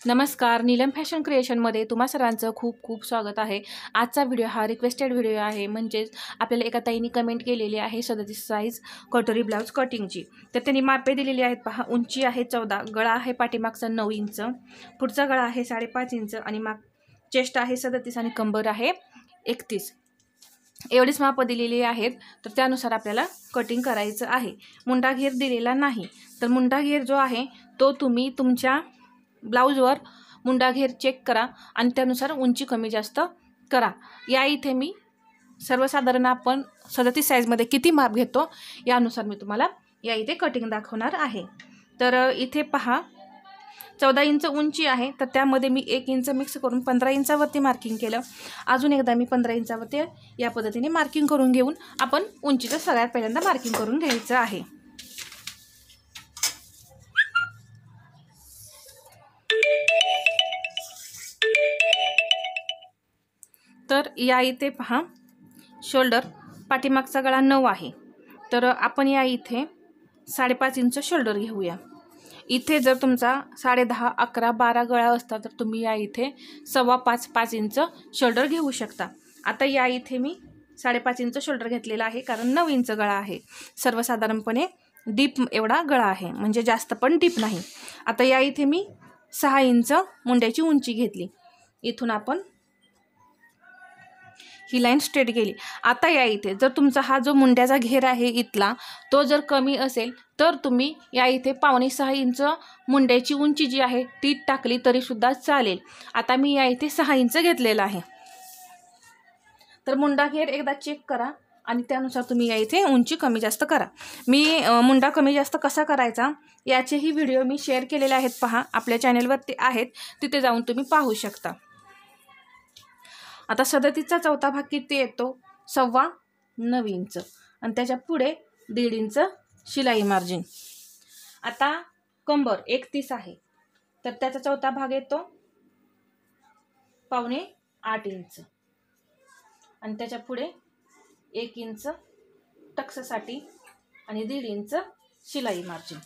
नमस्कार, नीलम फॅशन क्रिएशनमध्ये तुम्हा सर्वांचं खूप खूप स्वागत आहे। आजचा व्हिडिओ हा रिक्वेस्टेड व्हिडिओ आहे, म्हणजेच आपल्याला एका ताईंनी कमेंट केलेली आहे 37 साईज कटोरी ब्लाउज कटिंगची। तर त्यांनी मापे दिलेली आहेत पहा। उंची आहे 14, गळा आहे पाठीमागचा 9 इंच, पुढचा गळा आहे 5.5 इंच आणि माग चेस्ट आहे 37 आणि कंबर आहे 31। एवढीच माप दिलेली आहेत। तर त्यानुसार आपल्याला कटिंग करायचं आहे। मुंडा घेर दिलेला नाही, तर मुंडा घेर जो आहे तो तुम्ही तुमच्या ब्लाउजवर मुंडा घेर चेक करा आणि त्यानुसार उंची कमी जास्त करा। या इथे मी सर्वसाधारण आपण 37 साईजमध्ये किती माप घेतो यानुसार मी तुम्हाला या इथे कटिंग दाखवणार आहे। तर इथे पहा 14 इंच उंची आहे, तर त्यामध्ये मी 1 इंच मिक्स करून 15 इंचावरती मार्किंग केलं। अजून एकदा मी 15 इंचावरती या पद्धतीने मार्किंग करून घेऊन आपण उंचीचं सगळ्यात पहिल्यांदा मार्किंग करून घ्यायचं आहे। तर या इथे पहा शोल्डर पाठीमागचा गळा 9 आहे, तर आपण या इथे 5.5 इंच शोल्डर घेऊया। इथे जर तुमचा 10.5, 11, 12 गळा असता तर तुम्ही या इथे 5.25 इंच शोल्डर घेऊ शकता। आता या इथे मी 5.5 इंच शोल्डर घेतलेला आहे, कारण 9 इंच गळा आहे। सर्वसाधारणपणे डीप एवढा गळा आहे, म्हणजे जास्त पण डीप नाही। आता या इथे मी 6 इंच मुंड्याची उंची घेतली। इथून आपण ही लाईन स्ट्रेट गेली। आता या इथे जर तुमचा हा जो मुंड्याचा घेर आहे इथला तो जर कमी असेल तर तुम्ही या इथे 5.25 इंच मुंड्याची उंची जी आहे ती टाकली तरी सुद्धा चालेल। आता मी या इथे 6 इंच घेतलेला आहे। तर मुंडा घेर एकदा चेक करा आणि त्यानुसार तुम्ही या इथे उंची कमी जास्त करा। मी मुंडा कमी जास्त कसा करायचा याचेही व्हिडिओ मी शेअर केलेले आहेत पहा, आपल्या चॅनलवरती आहेत, तिथे जाऊन तुम्ही पाहू शकता। आता 37चा चौथा भाग किती येतो 9.25 इंच आणि त्याच्या पुढे 1.5 इंच शिलाई मार्जिन। आता कंबर 31 आहे, तर त्याचा चौथा भाग येतो 7.25 इंच आणि त्याच्या पुढे 1 इंच टक्ससाठी आणि 1.5 इंच शिलाई मार्जिन।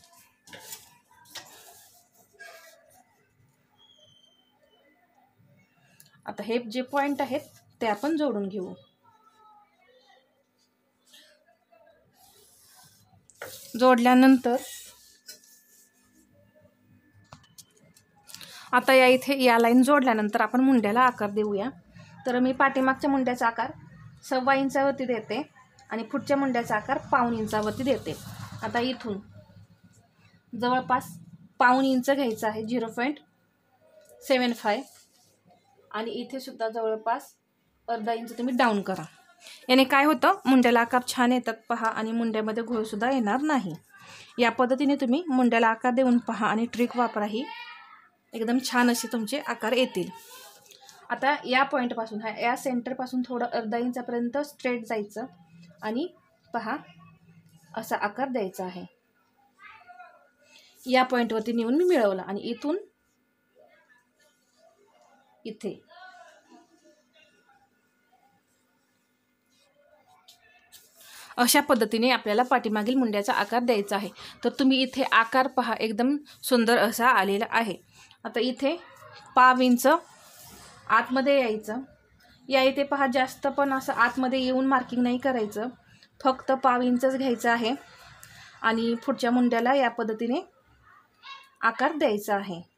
आता हे जे पॉइंट आहेत ते आपण जोडून घेऊ। जोडल्यानंतर आता या इथे या लाईन जोडल्यानंतर आपण मुंड्याला आकार देऊया। तर मी पाठीमागच्या मुंड्याचा आकार 1.25 इंचावरती देते आणि पुढच्या मुंड्याचा आकार 1.25 इंचावरती देते। आता इथून जवळपास 1.25 इंच घ्यायचं आहे 0.75 आणि इथे सुद्धा जवळपास अर्धा इंच तुम्ही डाऊन करा। याने काय होतं मुंड्याला आकार छान येतात पहा आणि मुंड्यामध्ये घोळ सुद्धा येणार नाही। या पद्धतीने तुम्ही मुंड्याला आकार देऊन पहा आणि ट्रिक वापरा, ही एकदम छान असे तुमचे आकार येतील। आता या पॉईंटपासून या सेंटरपासून थोडं अर्धा इंचापर्यंत स्ट्रेट जायचं आणि पहा असा आकार द्यायचा आहे। या पॉईंटवरती नेऊन मी मिळवलं आणि इथून इथे अशा पद्धतीने आपल्याला पाठीमागील मुंड्याचा आकार द्यायचा आहे। तर तुम्ही इथे आकार पहा एकदम सुंदर असा आलेला आहे। आता इथे 1.5 इंच आतमध्ये यायचं। या इथे पहा जास्त पण असं आतमध्ये येऊन मार्किंग नाही करायचं, फक्त 1.5 इंचच घ्यायचं आहे आणि पुढच्या मुंड्याला या पद्धतीने आकार द्यायचा आहे।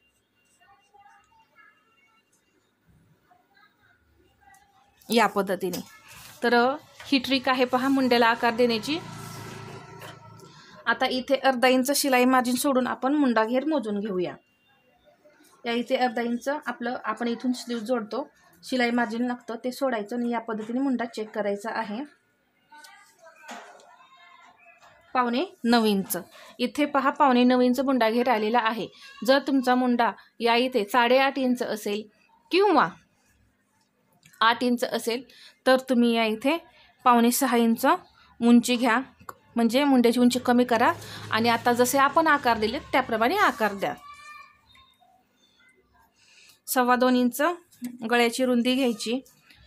या पद्धतीने तर ही ट्रिक आहे पहा मुंड्याला आकार देण्याची। आता इथे अर्धा इंच शिलाई मार्जिन सोडून आपण मुंडा घेर मोजून घेऊया। या इथे अर्धा इंच आपण इथून स्लीव जोडतो, शिलाई मार्जिन लागतं ते सोडायचं आणि या पद्धतीने मुंडा चेक करायचा आहे। 9.25 इंच इथे पहा 9.25 इंच मुंडा घेर आलेला आहे। जर तुमचा मुंडा या इथे 8.5 इंच असेल किंवा 8 इंच असेल तर तुम्ही या इथे 5.6 इंच उंची घ्या, म्हणजे मुंड्याची उंची कमी करा आणि आता जसे आपण आकार दिले त्याप्रमाणे आकार द्या। 2.25 इंच गळ्याची रुंदी घ्यायची।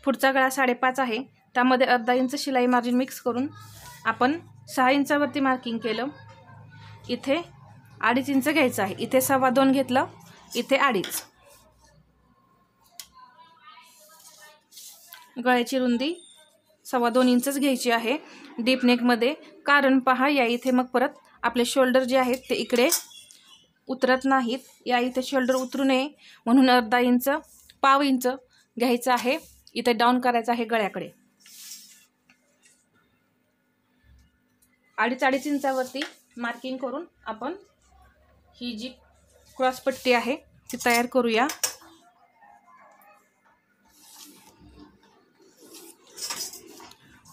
पुढचा गळा 5.5 आहे, त्यामध्ये अर्धा इंच शिलाई मार्जिन मिक्स करून आपण 6 इंचावरती मार्किंग केलं। इथे 2.5 इंच घ्यायचं आहे, इथे 2.25 घेतलं, इथे 2.5 गळ्याची रुंदी 2.25 इंचच घ्यायची आहे डीप नेकमध्ये, कारण पहा या इथे मग परत आपले शोल्डर जे आहेत ते इकडे उतरत नाहीत, या इथे शोल्डर उतरू नये म्हणून अर्धा इंच पाव इंच घ्यायचं आहे, इथे डाऊन करायचं आहे गळ्याकडे। 2.5 इंचावरती मार्किंग करून आपण ही जी क्रॉस पट्टी आहे ती तयार करूया।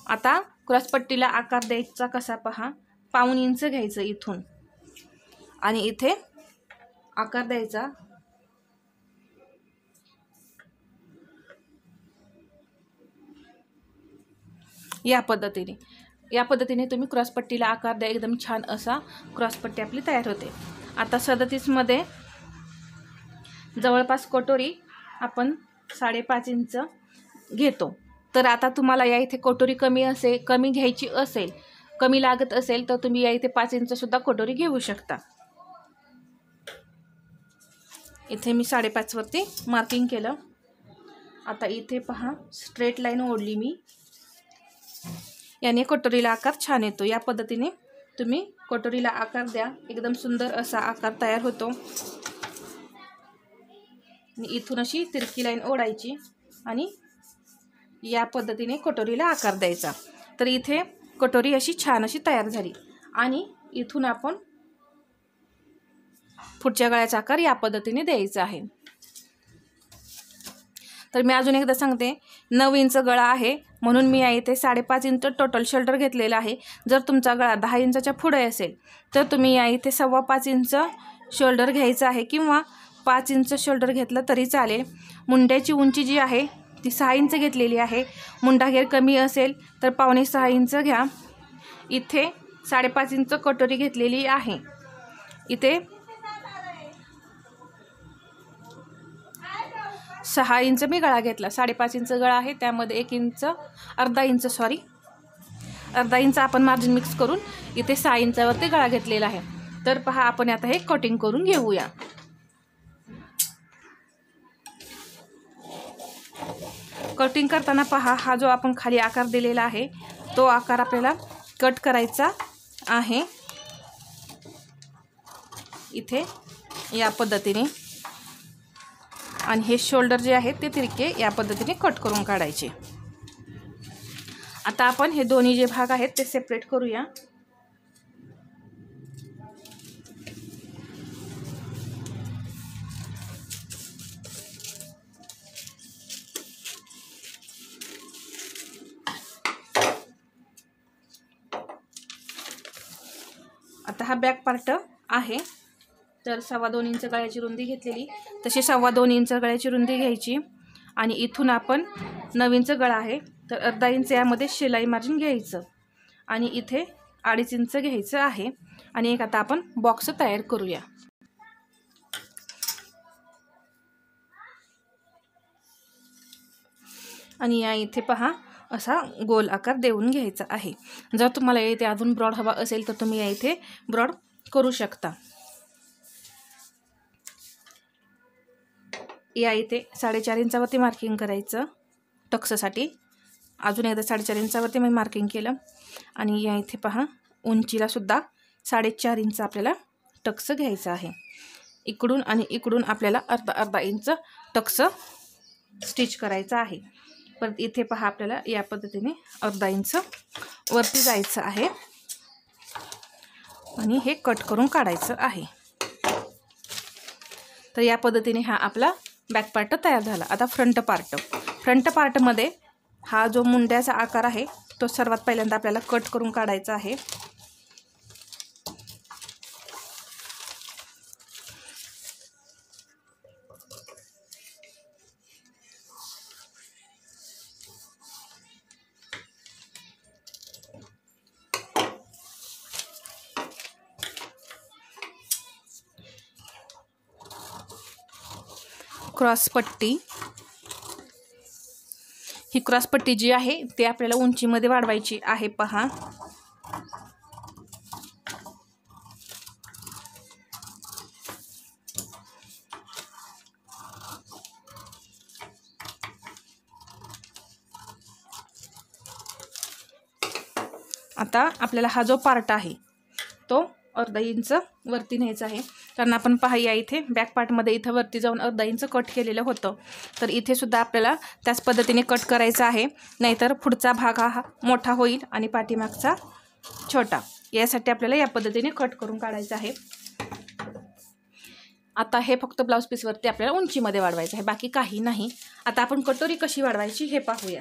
आता क्रॉस पट्टीला आकार द्यायचा कसा पहा, 1.25 इंच घ्यायचं इथून आणि इथे आकार द्यायचा या पद्धतीने तुम्ही क्रॉस पट्टीला आकार द्या, एकदम छान असा क्रॉस पट्टी आपली तयार होते। आता 37 मध्ये जवळपास कटोरी आपण 5.5 इंच घेतो, तर आता तुम्हाला या इथे कटोरी कमी घ्यायची असेल, कमी लागत असेल तर तुम्ही या इथे 5 इंच सुद्धा कटोरी घेऊ शकता। इथे मी 5.5 वरती मार्किंग केलं। आता इथे पहा स्ट्रेट लाईन ओढली मी, याने कटोरीला आकार छान येतो। या पद्धतीने तुम्ही कटोरीला आकार द्या, एकदम सुंदर असा आकार तयार होतो। आणि इथून अशी तिरकी लाईन ओढायची आणि या पद्धतीने कटोरीला आकार द्यायचा, तर इथे कटोरी अशी छान अशी तयार झाली। आणि इथून आपण पुढच्या गळ्याचा आकार या पद्धतीने द्यायचा आहे। तर मी अजून एकदा सांगते, 9 इंच गळा आहे म्हणून मी या इथे 5.5 इंच टोटल शोल्डर घेतलेला आहे। जर तुमचा गळा 10 इंचाच्या पुढे असेल तर तुम्ही या इथे 5.25 इंच शोल्डर घ्यायचं आहे किंवा 5 इंच शोल्डर घेतलं तरी चालेल। मुंड्याची उंची जी आहे ती 6 इंच घेतलेली आहे, मुंडा घेर कमी असेल तर 5.25 इंच घ्या। इथे 5.5 इंच कटोरी घेतलेली आहे, इथे 6 इंच मी गळा घेतला, 5.5 इंच गळा आहे, त्यामध्ये अर्धा इंच आपण मार्जिन मिक्स करून इथे 6 इंचावरती गळा घेतलेला आहे। तर पहा आपण आता हे कटिंग करून घेऊया। कटिंग करताना पहा हा जो आपण खाली आकार दिलेला आहे तो आकार आपल्याला कट करायचा आहे इथे या पद्धतीने, आणि हे शोल्डर जे आहेत ते तिरके या पद्धतीने कट करून काढायचे। आता आपण हे दोन्ही जे भाग आहेत ते सेपरेट करूया। आता हा बॅक पार्ट आहे, तर 2.25 इंच गळ्याची रुंदी घेतलेली, तशी 2.25 इंच गळ्याची रुंदी घ्यायची आणि इथून आपण 9 इंच गळा आहे तर अर्धा इंच यामध्ये शिलाई मार्जिन घ्यायचं आणि इथे 2.5 इंच घ्यायचं आहे। आणि एक आता आपण बॉक्स तयार करूया। आणि या इथे पहा असा गोल आकार देऊन घ्यायचा आहे। जर तुम्हाला इथे अजून ब्रॉड हवा असेल तर तुम्ही या इथे ब्रॉड करू शकता। या इथे 4.5 इंचावरती मार्किंग करायचं टक्ससाठी, अजून एकदा 4.5 इंचावरती मी मार्किंग केलं आणि या इथे पहा उंचीला सुद्धा 4.5 इंच आपल्याला टक्स घ्यायचं आहे। इकडून आणि इकडून आपल्याला अर्धा इंच टक्स स्टिच करायचा आहे। परत इथे पहा आपल्याला या पद्धतीने अर्धा इंच वरती जायचं आहे आणि हे कट करून काढायचं आहे। तर या पद्धतीने हा आपला बॅक पार्ट तयार झाला। आता फ्रंट पार्टमध्ये हा जो मुंड्याचा आकार आहे तो सर्वात पहिल्यांदा आपल्याला कट करून काढायचा आहे। क्रॉस पट्टी, ही क्रॉस पट्टी जी आहे ती आपल्याला उंचीमध्ये वाढवायची आहे पहा। आता आपल्याला हा जो पार्ट आहे तो अर्धा इंच वरती न्यायचा आहे, कारण आपण पहा या इथे बॅक पार्टमध्ये इथं वरती जाऊन अर्धा इंच कट केलेलं होतं, तर इथे सुद्धा आपल्याला त्याच पद्धतीने कट करायचं आहे, नाहीतर पुढचा भाग हा मोठा होईल आणि पाठीमागचा छोटा. यासाठी आपल्याला या पद्धतीने कट करून काढायचं आहे. आता हे फक्त ब्लाऊज पीसवरती आपल्याला उंचीमध्ये वाढवायचं आहे, बाकी काही नाही. आता आपण कटोरी कशी वाढवायची हे पाहूया.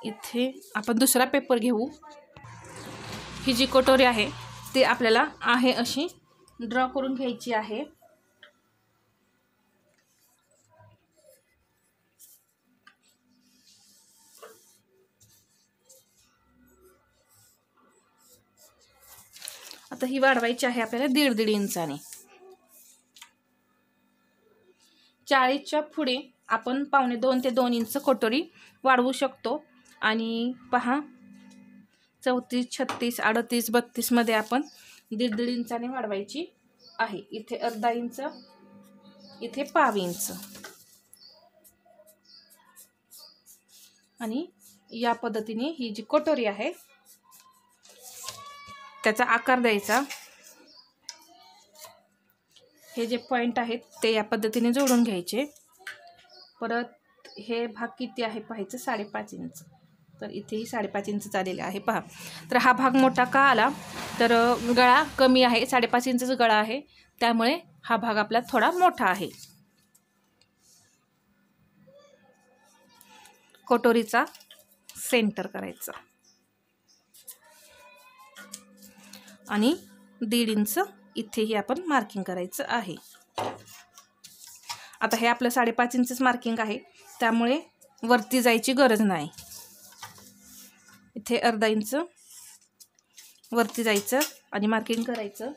इथे आपण दुसरा पेपर घेऊ. ही जी कटोरी आहे ती आपल्याला आहे अशी ड्रॉ करून घ्यायची आहे. आता ही वाढवायची आहे आपल्याला 1.5 इंचाने. 40च्या पुढे आपण 1.25 ते 2 इंच कटोरी वाढवू शकतो. आणि पहा 34, 36, 38, 32 मध्ये आपण 1.5 इंचाने वाढवायची आहे. इथे अर्धा इंच, इथे पाव इंच, आणि या पद्धतीने ही जी कटोरी आहे त्याचा आकार द्यायचा. हे जे पॉइंट आहेत ते या पद्धतीने जोडून घ्यायचे. परत हे भाग किती आहे पाहायचं, 5.5 इंच. तर इथेही 5.5 इंच आलेले आहे पहा. तर हा भाग मोठा का आला, तर गळा कमी आहे, 5.5 इंचचा गळा आहे, त्यामुळे हा भाग आपला थोडा मोठा आहे. कटोरीचा सेंटर करायचा आणि 1.5 इंच इथेही आपण मार्किंग करायचं आहे. आता हे आपलं 5.5 इंचच मार्किंग आहे, त्यामुळे वरती जायची गरज नाही. इथे अर्धा इंच वरती जायचं आणि मार्किंग करायचं.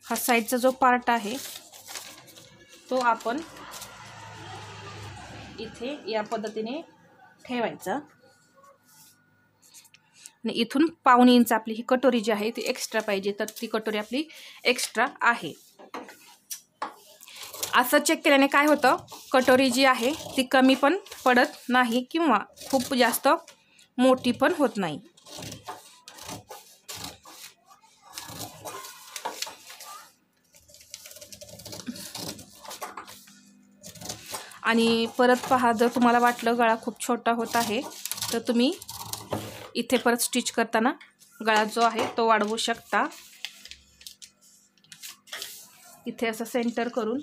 हा साईडचा जो पार्ट आहे तो आपण इथे या पद्धतीने ठेवायचा आणि इथून 1.25 इंच आपली ही कटोरी जी आहे ती एक्स्ट्रा पाहिजे, तर ती कटोरी आपली एक्स्ट्रा आहे. असं चेक केल्याने काय होतं, कटोरी जी आहे ती कमी पण पडत नाही किंवा खूप जास्त मोठी पण होत नाही. आणि परत पहा, जर तुम्हाला वाटलं गळा खूप छोटा होत आहे तर तुम्ही इथे परत स्टिच करताना गळा जो आहे तो वाढवू शकता. इथे असं सेंटर करून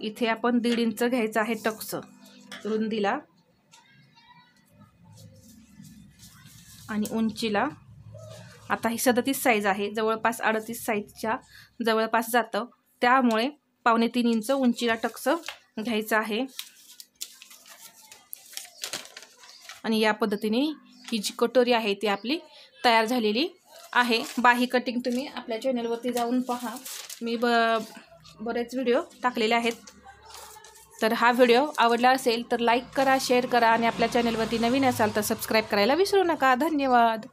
इथे आपण 1.5 इंच घ्यायचं आहे टक्स रुंदीला आणि उंचीला. आता ही 37 साईज आहे, जवळपास 38 साईजच्या जवळपास जातं, त्यामुळे 2.25 इंच उंचीला टक्स घ्यायचं आहे. आणि या पद्धतीने ही जी कटोरी आहे ती आपली तयार झालेली आहे. बाही कटिंग तुम्ही आपल्या चॅनलवरती जाऊन पहा, मी बरेच व्हिडिओ टाकलेले आहेत. तर हा व्हिडिओ आवडला असेल तर लाईक करा, शेअर करा आणि आपल्या चॅनलवरती नवीन असाल तर सबस्क्राईब करायला विसरू नका. धन्यवाद.